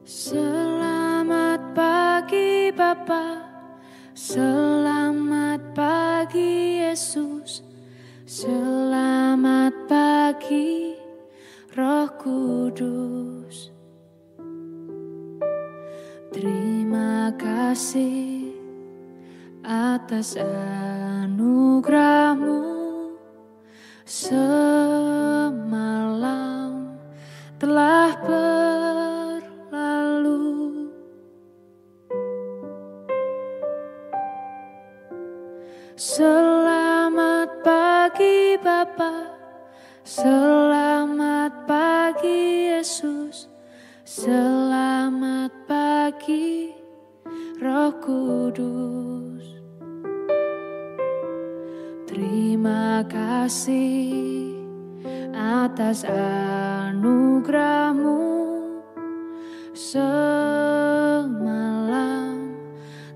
Selamat pagi Bapa, selamat pagi Yesus, selamat pagi Roh Kudus. Terima kasih atas anugerah-Mu semalam telah berlalu. Selamat pagi Bapa, selamat pagi Yesus, selamat pagi Roh Kudus. Terima kasih atas anugerah-Mu semalam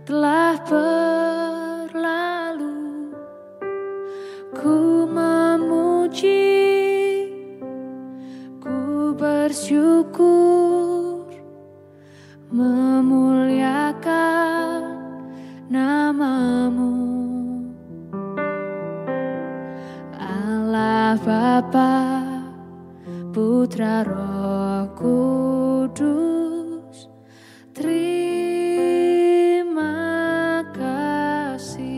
telah berlalu. Ku memuji, ku bersyukur, memuliakan nama-Mu. Allah Bapa, Putra Roh Kudus, terima kasih.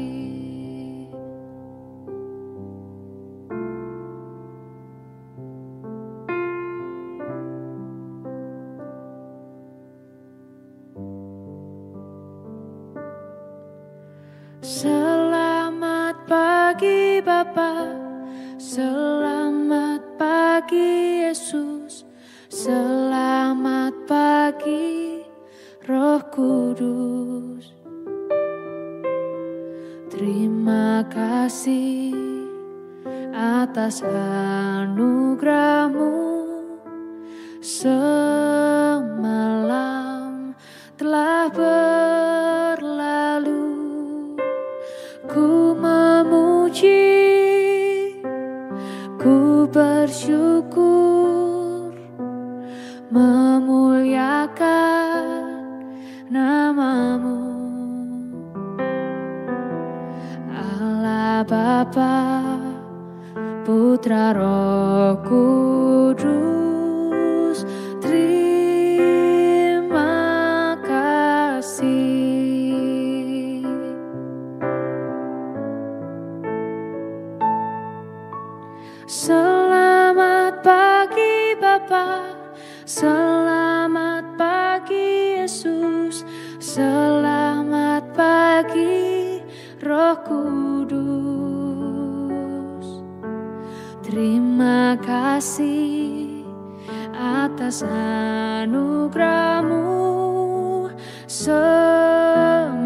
Selamat pagi Bapa, selamat pagi Yesus, selamat pagi Roh Kudus. Terima kasih atas anugerah-Mu semalam telah berlalu. Ku memuji, ku bersyukur, memuliakan nama-Mu. Allah Bapa, Putra Roh Kudus, terima kasih. Selamat pagi Bapa, selamat pagi Yesus, selamat pagi Roh Kudus. Terima kasih atas anugerah-Mu semalam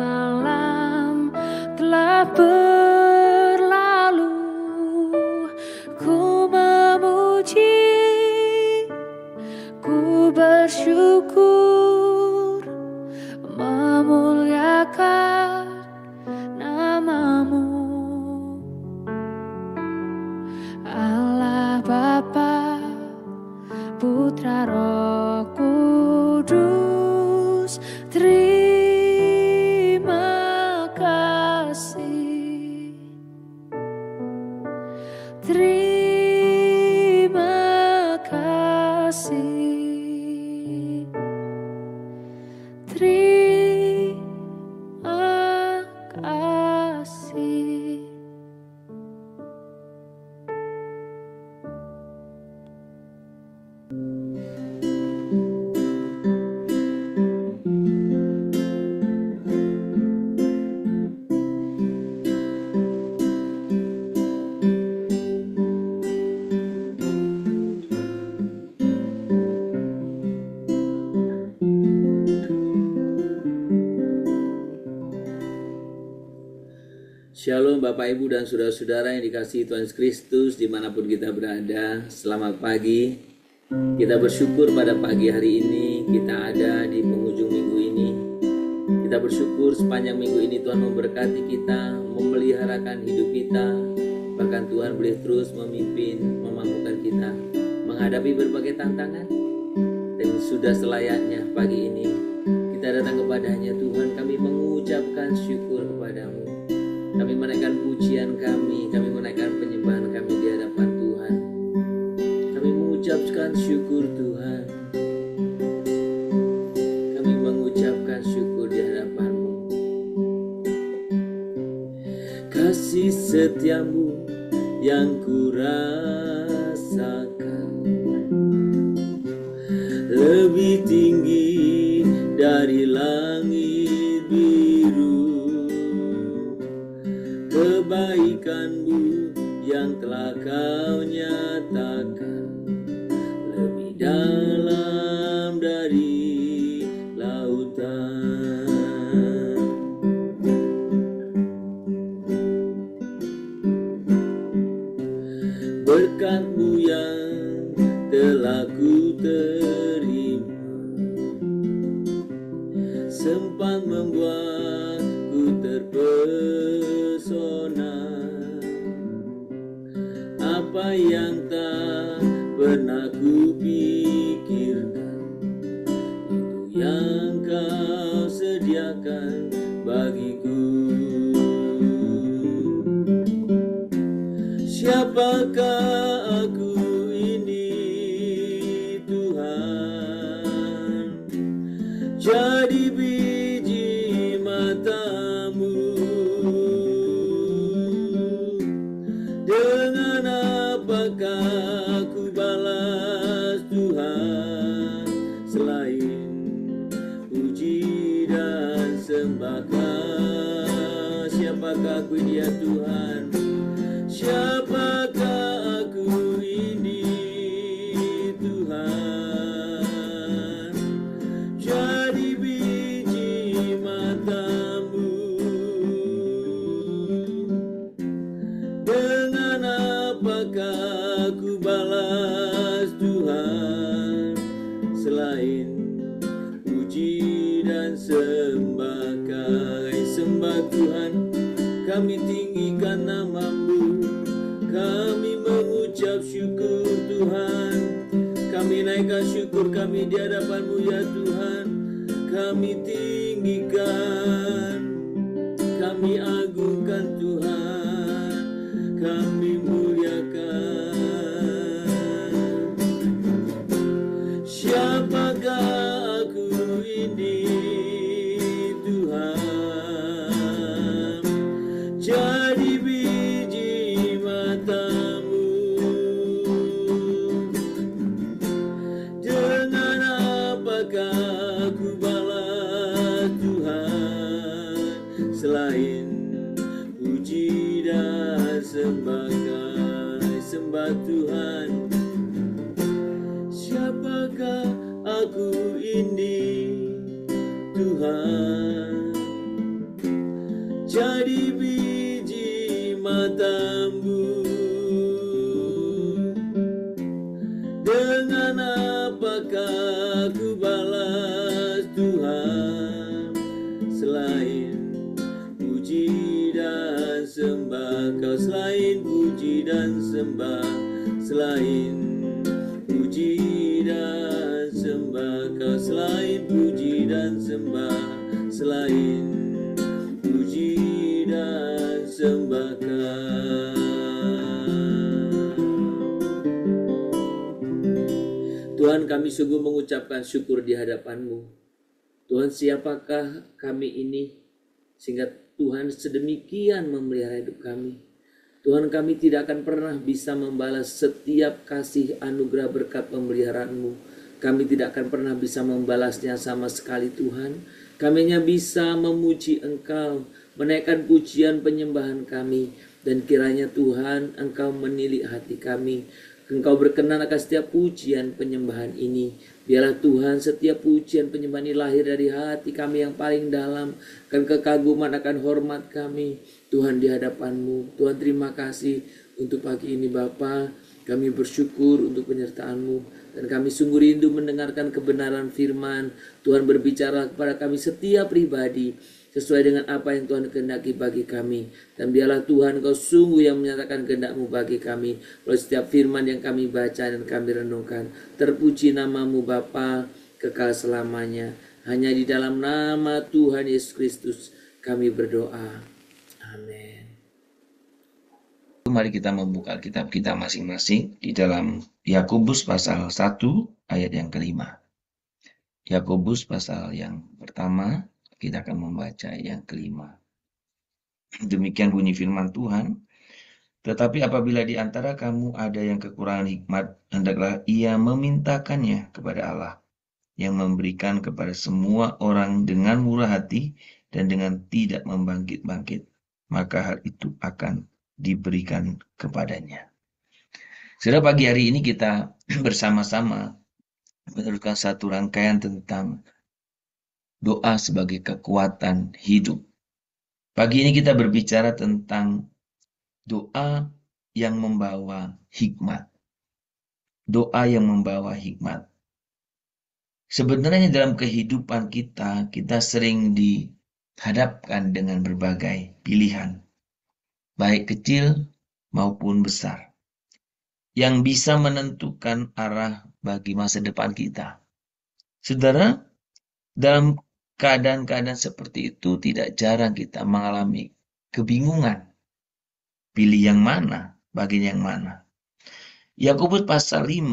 telah berlalu. Ku memuji, ku bersyukur, memuliakan nama-Mu. Allah Bapa, Putra Roh Kudus, terima kasih. Terima kasih. Terima kasih. Shalom Bapak Ibu dan Saudara-saudara yang dikasihi Tuhan Yesus Kristus dimanapun kita berada. Selamat pagi. Kita bersyukur pada pagi hari ini kita ada di penghujung minggu ini. Kita bersyukur sepanjang minggu ini Tuhan memberkati kita, memeliharakan hidup kita. Bahkan Tuhan boleh terus memimpin, memampukan kita menghadapi berbagai tantangan. Dan sudah selayaknya pagi ini kita datang kepadanya. Tuhan, kami mengucapkan syukur kepadamu. Kami menaikkan pujian kami menaikkan penyembahan kami di hadapan Tuhan. Kami mengucapkan syukur Tuhan. Kami mengucapkan syukur di hadapan-Mu. Kasih setiamu yang kurasakan lebih tinggi dari langit biru. Kebaikan-Mu yang telah Kau nyatakan lebih dalam dari lautan. Berkat-Mu yang telah ku terima sempat membuatku terpesona. Apa yang tak pernah ku pikirkan, itu yang Kau sediakan bagiku. Siapakah aku ini Tuhan? Jadi biji mata-Mu. Dengan apakah aku balas Tuhan selain puji dan sembah Kau? Siapakah aku ini ya Tuhan? Siapakah aku ini Tuhan? Jadi biji mata-Mu. Dengan apakah aku balas Tuhan selain puji dan sembah Kau? Sembah Tuhan, kami tinggikan nama-Mu. Kami mengucap syukur Tuhan. Kami naikkan syukur kami di hadapan-Mu ya Tuhan. Kami tinggikan, kami agungkan Tuhan. Kami muliakan. Siapakah aku ini Tuhan? Jadi biji mata-Mu. Dengan apakah aku balas Tuhan selain puji dan sembah Kau? Sembah Tuhan. Siapakah aku ini Tuhan? Jadi biji mata-Mu. Dengan apakah aku balas Tuhan selain puji dan sembah Kau? Selain puji dan sembah, selain puji dan sembah Kau, selain puji dan sembah, selain puji dan sembah Kau. Tuhan, kami sungguh mengucapkan syukur di hadapan-Mu. Tuhan, siapakah kami ini sehingga Tuhan sedemikian memelihara hidup kami. Tuhan, kami tidak akan pernah bisa membalas setiap kasih anugerah berkat pemeliharaan-Mu. Kami tidak akan pernah bisa membalasnya sama sekali Tuhan. Kami hanya bisa memuji Engkau, menaikkan pujian penyembahan kami. Dan kiranya Tuhan, Engkau menilik hati kami. Engkau berkenan akan setiap pujian penyembahan ini. Biarlah Tuhan setiap pujian penyembahan ini lahir dari hati kami yang paling dalam. Akan kekaguman, akan hormat kami Tuhan di hadapan-Mu. Tuhan, terima kasih untuk pagi ini Bapa. Kami bersyukur untuk penyertaan-Mu. Dan kami sungguh rindu mendengarkan kebenaran firman. Tuhan, berbicara kepada kami setiap pribadi sesuai dengan apa yang Tuhan kehendaki bagi kami. Dan biarlah Tuhan, Engkau sungguh yang menyatakan kehendak-Mu bagi kami melalui setiap firman yang kami baca dan kami renungkan. Terpuji nama-Mu Bapa. kekal selamanya. Hanya di dalam nama Tuhan Yesus Kristus kami berdoa. Amin. Mari kita membuka Alkitab kita masing-masing di dalam Yakobus pasal 1 ayat yang kelima. Yakobus pasal yang pertama, kita akan membaca yang kelima. Demikian bunyi firman Tuhan. Tetapi apabila di antara kamu ada yang kekurangan hikmat, hendaklah ia memintakannya kepada Allah, yang memberikan kepada semua orang dengan murah hati dan dengan tidak membangkit-bangkit. Maka hal itu akan diberikan kepadanya. Sudah pagi hari ini kita bersama-sama meneruskan satu rangkaian tentang doa sebagai kekuatan hidup. Pagi ini kita berbicara tentang doa yang membawa hikmat. Doa yang membawa hikmat. Sebenarnya dalam kehidupan kita sering dihadapkan dengan berbagai pilihan, baik kecil maupun besar, yang bisa menentukan arah bagi masa depan kita. Saudara, dalam keadaan-keadaan seperti itu tidak jarang kita mengalami kebingungan. Pilih yang mana, bagian yang mana. Yakobus pasal 1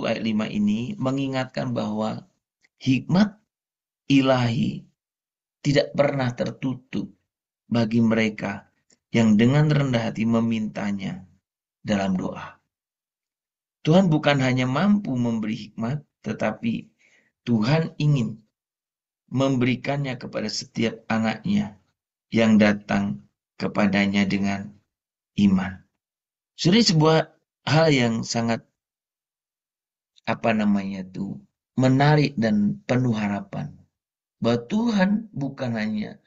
ayat 5 ini mengingatkan bahwa hikmat ilahi tidak pernah tertutup bagi mereka yang dengan rendah hati memintanya dalam doa. Tuhan bukan hanya mampu memberi hikmat, tetapi Tuhan ingin memberikannya kepada setiap anaknya yang datang kepadanya dengan iman. Sudah sebuah hal yang sangat menarik dan penuh harapan. Bahwa Tuhan bukan hanya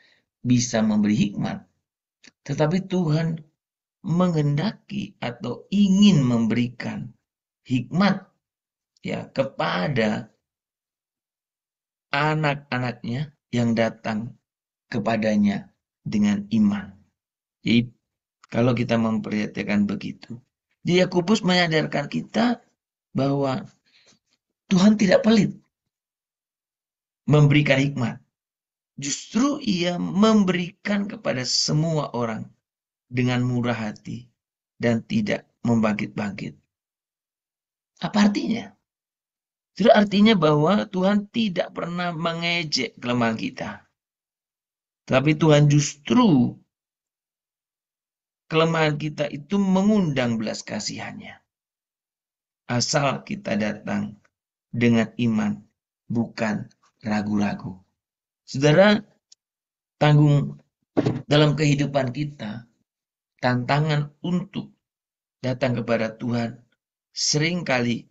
bisa memberi hikmat, tetapi Tuhan menghendaki atau ingin memberikan hikmat kepada anak-anaknya yang datang kepadanya dengan iman. Jadi kalau kita memperhatikan begitu, Yakobus menyadarkan kita bahwa Tuhan tidak pelit memberikan hikmat. Justru ia memberikan kepada semua orang dengan murah hati dan tidak membangkit-bangkit. Apa artinya? Itu artinya bahwa Tuhan tidak pernah mengejek kelemahan kita. Tapi Tuhan justru kelemahan kita itu mengundang belas kasihannya. Asal kita datang dengan iman, bukan ragu-ragu. Saudara, tanggung dalam kehidupan kita, tantangan untuk datang kepada Tuhan seringkali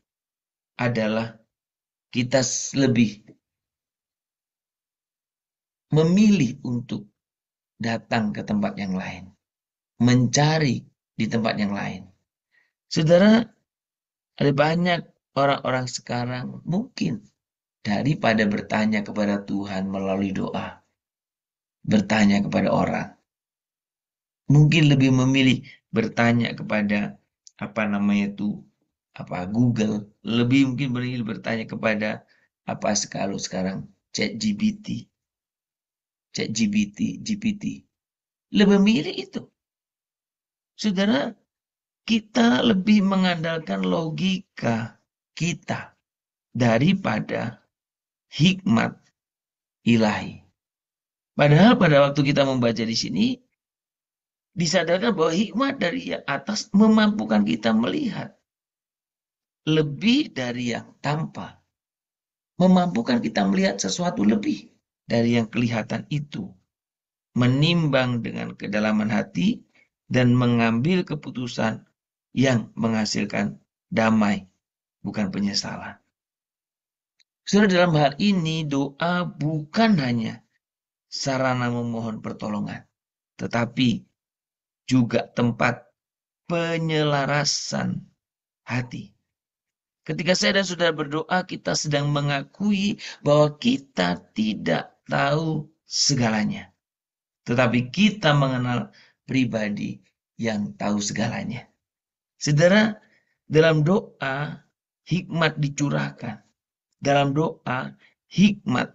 adalah kita lebih memilih untuk datang ke tempat yang lain, mencari di tempat yang lain. Saudara, ada banyak orang-orang sekarang mungkin daripada bertanya kepada Tuhan melalui doa, bertanya kepada orang, mungkin lebih memilih bertanya kepada Google, lebih mungkin memilih bertanya kepada sekarang ChatGPT, lebih memilih itu. Saudara, kita lebih mengandalkan logika kita daripada hikmat ilahi. Padahal pada waktu kita membaca di sini, disadarkan bahwa hikmat dari atas memampukan kita melihat lebih dari yang tampak. Memampukan kita melihat sesuatu lebih dari yang kelihatan itu. Menimbang dengan kedalaman hati dan mengambil keputusan yang menghasilkan damai, bukan penyesalan. Saudara, dalam hal ini doa bukan hanya sarana memohon pertolongan, tetapi juga tempat penyelarasan hati. Ketika saya dan saudara berdoa, kita sedang mengakui bahwa kita tidak tahu segalanya. Tetapi kita mengenal pribadi yang tahu segalanya. Saudara, dalam doa, hikmat dicurahkan. dalam doa hikmat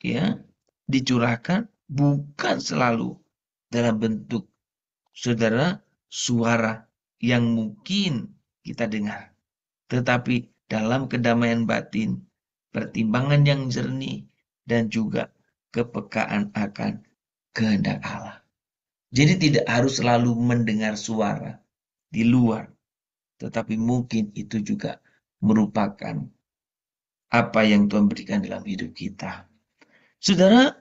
ya dicurahkan bukan selalu dalam bentuk saudara suara yang mungkin kita dengar, tetapi dalam kedamaian batin, pertimbangan yang jernih, dan juga kepekaan akan kehendak Allah. Jadi tidak harus selalu mendengar suara di luar, tetapi mungkin itu juga merupakan apa yang Tuhan berikan dalam hidup kita. Saudara,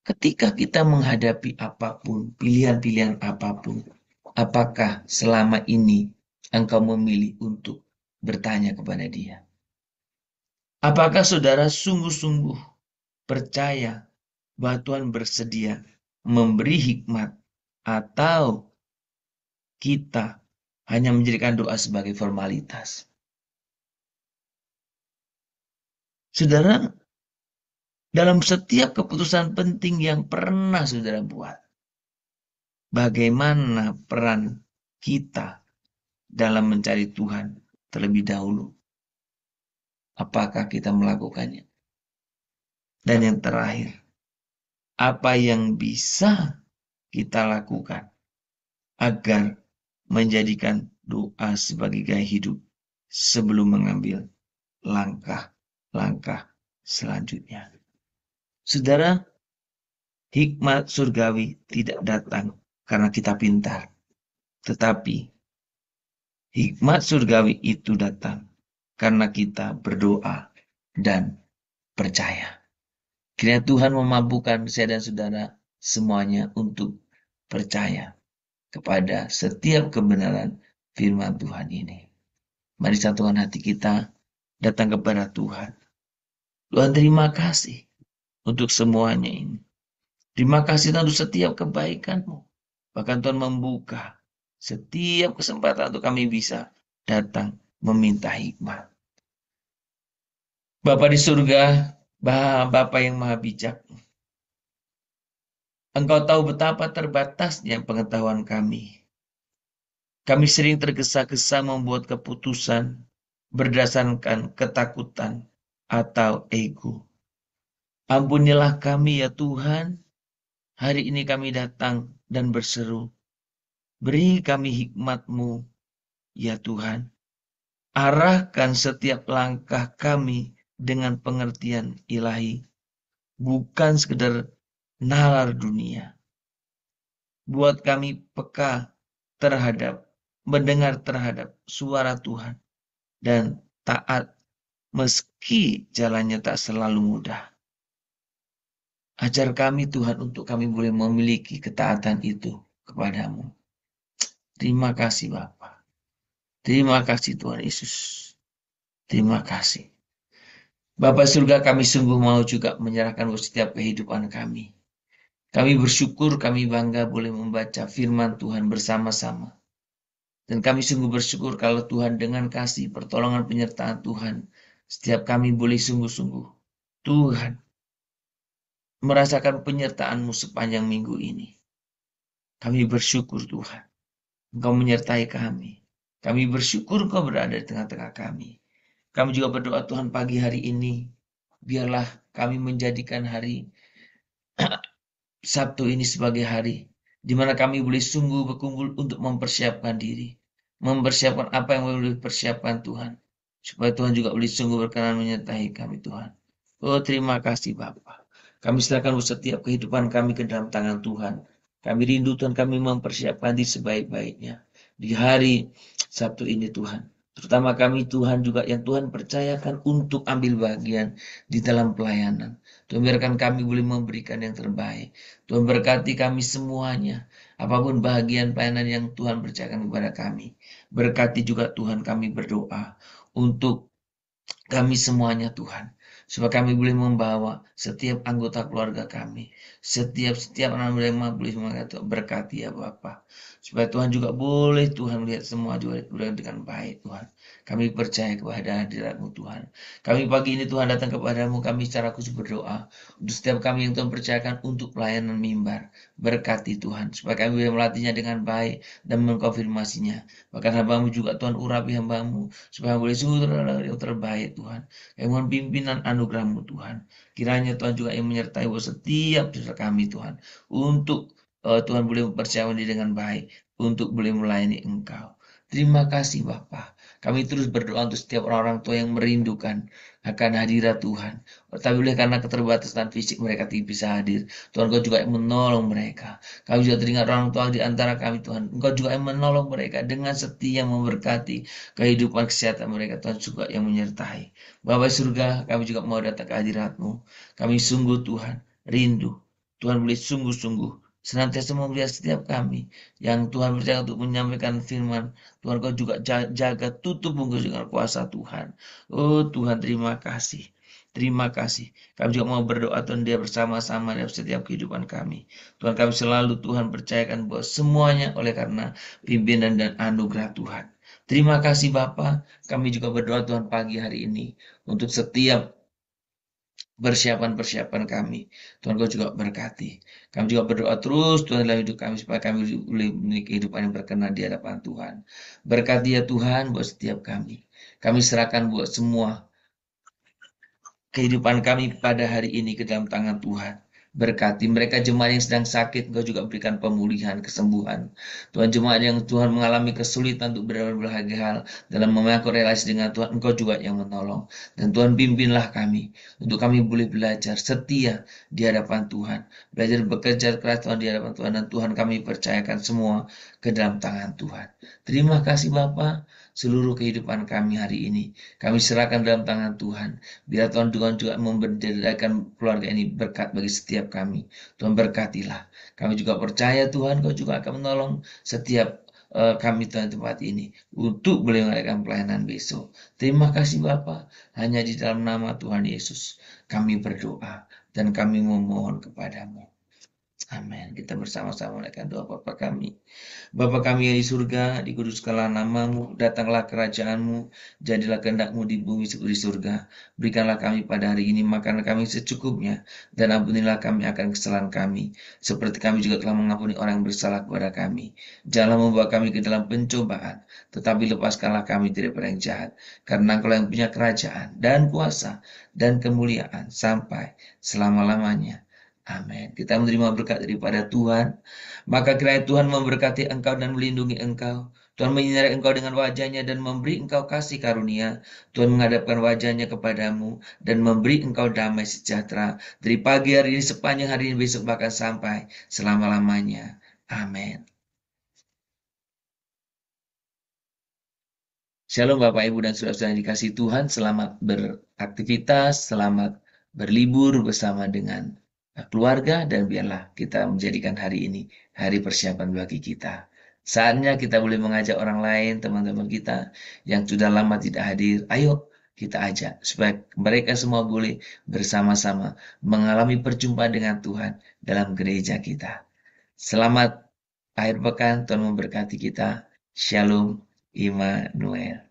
ketika kita menghadapi apapun, pilihan-pilihan apapun, apakah selama ini engkau memilih untuk bertanya kepada Dia? Apakah saudara sungguh-sungguh percaya bahwa Tuhan bersedia memberi hikmat, atau kita hanya menjadikan doa sebagai formalitas? Saudara, dalam setiap keputusan penting yang pernah saudara buat, bagaimana peran kita dalam mencari Tuhan terlebih dahulu? Apakah kita melakukannya? Dan yang terakhir, apa yang bisa kita lakukan agar menjadikan doa sebagai gaya hidup sebelum mengambil langkah-langkah selanjutnya? Saudara, hikmat surgawi tidak datang karena kita pintar, tetapi hikmat surgawi itu datang karena kita berdoa dan percaya. Kiranya Tuhan memampukan saya dan saudara semuanya untuk percaya kepada setiap kebenaran firman Tuhan ini. Mari satukan hati kita datang kepada Tuhan. Tuhan, terima kasih untuk semuanya ini. Terima kasih untuk setiap kebaikan-Mu. Bahkan Tuhan membuka setiap kesempatan untuk kami bisa datang meminta hikmat. Bapa di surga, Bapa yang maha bijak, Engkau tahu betapa terbatasnya pengetahuan kami. Kami sering tergesa-gesa membuat keputusan berdasarkan ketakutan atau ego. Ampunilah kami ya Tuhan. Hari ini kami datang dan berseru, beri kami hikmat-Mu ya Tuhan. Arahkan setiap langkah kami dengan pengertian ilahi, bukan sekedar nalar dunia. Buat kami peka terhadap, mendengar terhadap suara Tuhan, dan taat meski jalannya tak selalu mudah. Ajar kami Tuhan untuk kami boleh memiliki ketaatan itu kepadamu. Terima kasih Bapa. Terima kasih Tuhan Yesus. Terima kasih. Bapa surga, kami sungguh mau juga menyerahkan setiap kehidupan kami. Kami bersyukur, kami bangga boleh membaca firman Tuhan bersama-sama. Dan kami sungguh bersyukur kalau Tuhan dengan kasih pertolongan penyertaan Tuhan, setiap kami boleh sungguh-sungguh Tuhan merasakan penyertaan-Mu sepanjang minggu ini. Kami bersyukur Tuhan, Engkau menyertai kami. Kami bersyukur Engkau berada di tengah-tengah kami. Kami juga berdoa Tuhan pagi hari ini, biarlah kami menjadikan hari Sabtu ini sebagai hari di mana kami boleh sungguh berkumpul untuk mempersiapkan diri. Mempersiapkan apa yang boleh persiapkan Tuhan. Supaya Tuhan juga boleh sungguh berkenan menyertai kami Tuhan. Oh terima kasih Bapa. Kami serahkan setiap kehidupan kami ke dalam tangan Tuhan. Kami rindu Tuhan, kami mempersiapkan diri sebaik-baiknya di hari Sabtu ini Tuhan. Terutama kami Tuhan juga yang Tuhan percayakan untuk ambil bagian di dalam pelayanan. Tuhan biarkan kami boleh memberikan yang terbaik. Tuhan berkati kami semuanya. Apapun bagian pelayanan yang Tuhan percayakan kepada kami. Berkati juga Tuhan, kami berdoa untuk kami semuanya Tuhan. supaya kami boleh membawa setiap anggota keluarga kami, setiap anak boleh berkati ya Bapa, supaya Tuhan juga boleh Tuhan melihat semua juga dengan baik Tuhan. Kami percaya kepada hadirat-Mu Tuhan. Kami pagi ini Tuhan datang kepadamu, kami secara khusus berdoa untuk setiap kami yang Tuhan percayakan untuk pelayanan mimbar. Berkati Tuhan, supaya kami boleh melatihnya dengan baik dan mengkonfirmasinya. Bahkan hamba-Mu juga Tuhan urapi hamba-Mu, supaya boleh sungguh yang terbaik Tuhan. Kami mohon pimpinan anugerah-Mu Tuhan. Kiranya Tuhan juga yang menyertai setiap saudara kami Tuhan. Untuk Tuhan boleh mempercayai diri dengan baik, untuk boleh melayani Engkau. Terima kasih Bapa. Kami terus berdoa untuk setiap orang-orang tua yang merindukan akan hadirat Tuhan. Tapi oleh karena keterbatasan fisik mereka tidak bisa hadir, Tuhan Engkau juga yang menolong mereka. Kami juga teringat orang tua di antara kami Tuhan. Engkau juga yang menolong mereka dengan setia memberkati kehidupan kesehatan mereka. Tuhan juga yang menyertai. Bapa surga, kami juga mau datang ke hadirat-Mu. Kami sungguh Tuhan rindu. Tuhan boleh sungguh-sungguh senantiasa melihat setiap kami yang Tuhan percaya untuk menyampaikan firman. Tuhan Kau juga jaga tutup bungkus dengan kuasa Tuhan. Oh Tuhan, terima kasih. Terima kasih. Kami juga mau berdoa Tuhan dia bersama-sama dalam setiap kehidupan kami. Tuhan kami selalu Tuhan percayakan bahwa semuanya oleh karena pimpinan dan anugerah Tuhan. Terima kasih Bapa. Kami juga berdoa Tuhan pagi hari ini untuk setiap persiapan kami. Tuhan Kau juga berkati. Kami juga berdoa terus Tuhan dalam hidup kami supaya kami boleh memiliki kehidupan yang berkenan di hadapan Tuhan. Berkati ya Tuhan buat setiap kami. Kami serahkan buat semua kehidupan kami pada hari ini ke dalam tangan Tuhan. Berkati mereka jemaat yang sedang sakit, Engkau juga berikan pemulihan, kesembuhan. Tuhan, jemaat yang Tuhan mengalami kesulitan untuk berbagai hal dalam mengatur relasi dengan Tuhan, Engkau juga yang menolong. Dan Tuhan pimpinlah kami, untuk kami boleh belajar setia di hadapan Tuhan. Belajar bekerja keras Tuhan di hadapan Tuhan, dan Tuhan kami percayakan semua ke dalam tangan Tuhan. Terima kasih Bapa. Seluruh kehidupan kami hari ini kami serahkan dalam tangan Tuhan. Biar Tuhan juga memberikan keluarga ini berkat bagi setiap kami. Tuhan berkatilah. Kami juga percaya Tuhan Kau juga akan menolong setiap kami Tuhan tempat ini untuk boleh melakukan pelayanan besok. Terima kasih Bapa. Hanya di dalam nama Tuhan Yesus kami berdoa dan kami memohon kepadamu. Amin. Kita bersama-sama menaikkan doa Bapa kami. Bapa kami yang di surga, dikuduskanlah namamu, datanglah kerajaanmu, jadilah kehendak-Mu di bumi seperti di surga. Berikanlah kami pada hari ini makanan kami secukupnya, dan ampunilah kami akan kesalahan kami, seperti kami juga telah mengampuni orang yang bersalah kepada kami. Janganlah membawa kami ke dalam pencobaan, tetapi lepaskanlah kami daripada yang jahat, karena Engkau yang punya kerajaan, dan kuasa, dan kemuliaan, sampai selama-lamanya. Amin. Kita menerima berkat daripada Tuhan. Maka kiranya Tuhan memberkati engkau dan melindungi engkau. Tuhan menyinari engkau dengan wajahnya dan memberi engkau kasih karunia. Tuhan menghadapkan wajahnya kepadamu dan memberi engkau damai sejahtera. Dari pagi hari ini sepanjang hari ini besok bahkan sampai selama-lamanya. Amin. Shalom Bapak Ibu dan Saudara-saudara yang dikasihi Tuhan. Selamat beraktivitas, selamat berlibur bersama dengan keluarga, dan biarlah kita menjadikan hari ini hari persiapan bagi kita. Saatnya kita boleh mengajak orang lain, teman-teman kita yang sudah lama tidak hadir. Ayo kita ajak supaya mereka semua boleh bersama-sama mengalami perjumpaan dengan Tuhan dalam gereja kita. Selamat akhir pekan, Tuhan memberkati kita. Shalom Immanuel.